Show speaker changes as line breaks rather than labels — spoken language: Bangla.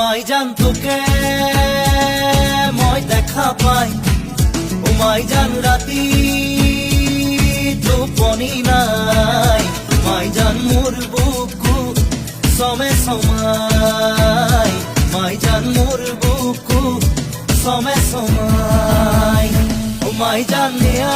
মাই জান তোকে মই দেখা পাই, ও মাই জান রাতি টোপনি নাই, মাই জান মোর বুকু সমে সমাই, মাই জান মোর বুকু সমে সমাই, ও মাই জান নিয়া